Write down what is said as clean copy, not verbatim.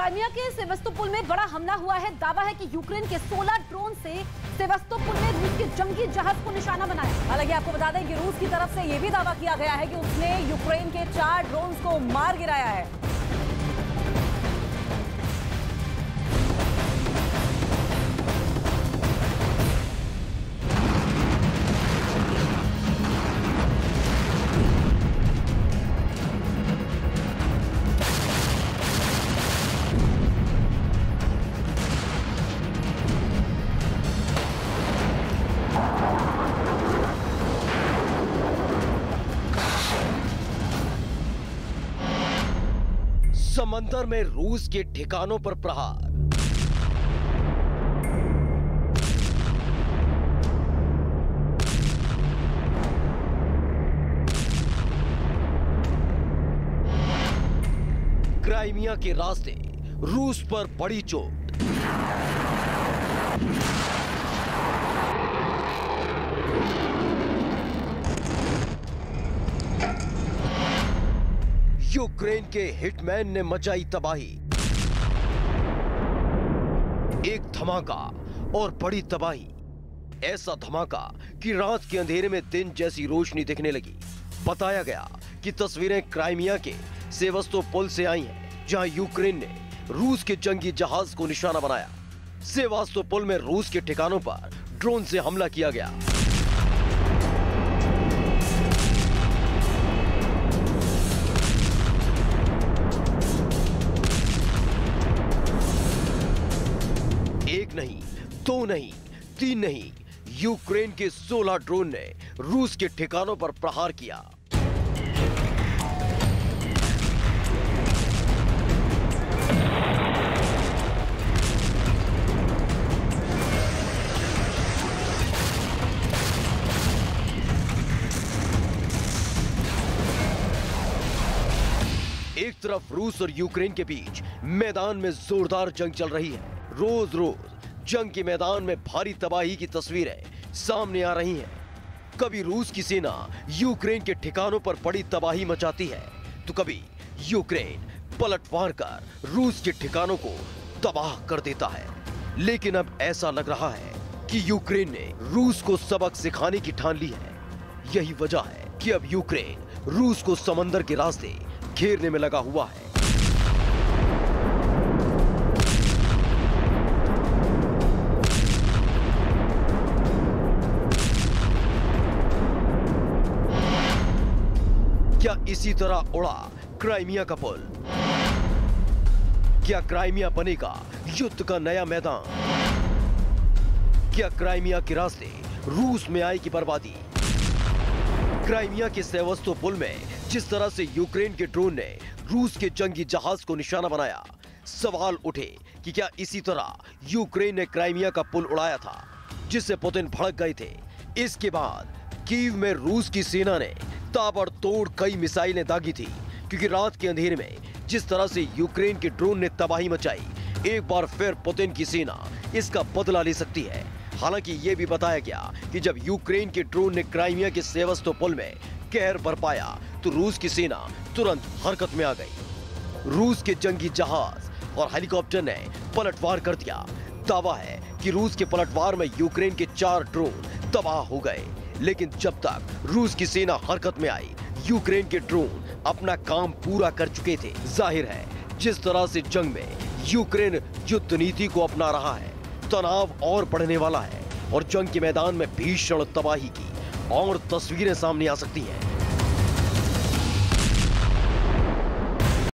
Crimea के Sevastopol में बड़ा हमला हुआ है। दावा है कि यूक्रेन के 16 ड्रोन से सेवास्तोपोल में रूस के जंगी जहाज को निशाना बनाया। हालांकि आपको बता दें कि रूस की तरफ से यह भी दावा किया गया है कि उसने यूक्रेन के 4 ड्रोन को मार गिराया है। समंदर में रूस के ठिकानों पर प्रहार। क्राइमिया के रास्ते रूस पर बड़ी चोट। यूक्रेन के हिटमैन ने मचाई तबाही। एक धमाका और बड़ी तबाही। ऐसा धमाका कि रात के अंधेरे में दिन जैसी रोशनी दिखने लगी। बताया गया कि तस्वीरें क्राइमिया के सेवास्तोपोल से आई हैं, जहां यूक्रेन ने रूस के जंगी जहाज को निशाना बनाया। सेवास्तोपोल में रूस के ठिकानों पर ड्रोन से हमला किया गया। एक नहीं, दो नहीं, तीन नहीं, यूक्रेन के 16 ड्रोन ने रूस के ठिकानों पर प्रहार किया। एक तरफ रूस और यूक्रेन के बीच मैदान में जोरदार जंग चल रही है। रोज रोज जंग के मैदान में भारी तबाही की तस्वीरें सामने आ रही हैं। कभी रूस की सेना यूक्रेन के ठिकानों पर बड़ी तबाही मचाती है, तो कभी यूक्रेन पलट मार कर रूस के ठिकानों को तबाह कर देता है। लेकिन अब ऐसा लग रहा है कि यूक्रेन ने रूस को सबक सिखाने की ठान ली है। यही वजह है कि अब यूक्रेन रूस को समंदर के रास्ते घेरने में लगा हुआ है। क्या इसी तरह उड़ा क्राइमिया का पुल? क्या क्राइमिया बनेगा युद्ध का नया मैदान? क्या क्राइमिया के रास्ते रूस में आएगी बर्बादी? क्राइमिया के सेवास्तोपोल में जिस तरह से यूक्रेन के ड्रोन ने रूस के जंगी जहाज को निशाना बनाया, सवाल उठे कि क्या इसी तरह यूक्रेन ने क्राइमिया का पुल उड़ाया था, जिससे पुतिन भड़क गए थे। इसके बाद कीव में रूस की सेना ने ताबड़तोड़ कई मिसाइलें दागी थी, क्योंकि रात के अंधेरे में जिस तरह से यूक्रेन के ड्रोन ने तबाही मचाई, एक बार फिर पुतिन की सेना इसका बदला ले सकती है। हालांकि यह भी बताया गया कि जब यूक्रेन के ड्रोन ने क्राइमिया के सेवास्तोपोल में कहर बरपाया, तो रूस की सेना तुरंत हरकत में आ गई। रूस के जंगी जहाज और हेलीकॉप्टर ने पलटवार कर दिया। दावा है कि रूस के पलटवार में यूक्रेन के 4 ड्रोन तबाह हो गए। लेकिन जब तक रूस की सेना हरकत में आई, यूक्रेन के ड्रोन अपना काम पूरा कर चुके थे। जाहिर है, जिस तरह से जंग में यूक्रेन युद्ध नीति को अपना रहा है, तनाव और बढ़ने वाला है और जंग के मैदान में भीषण तबाही की और तस्वीरें सामने आ सकती हैं।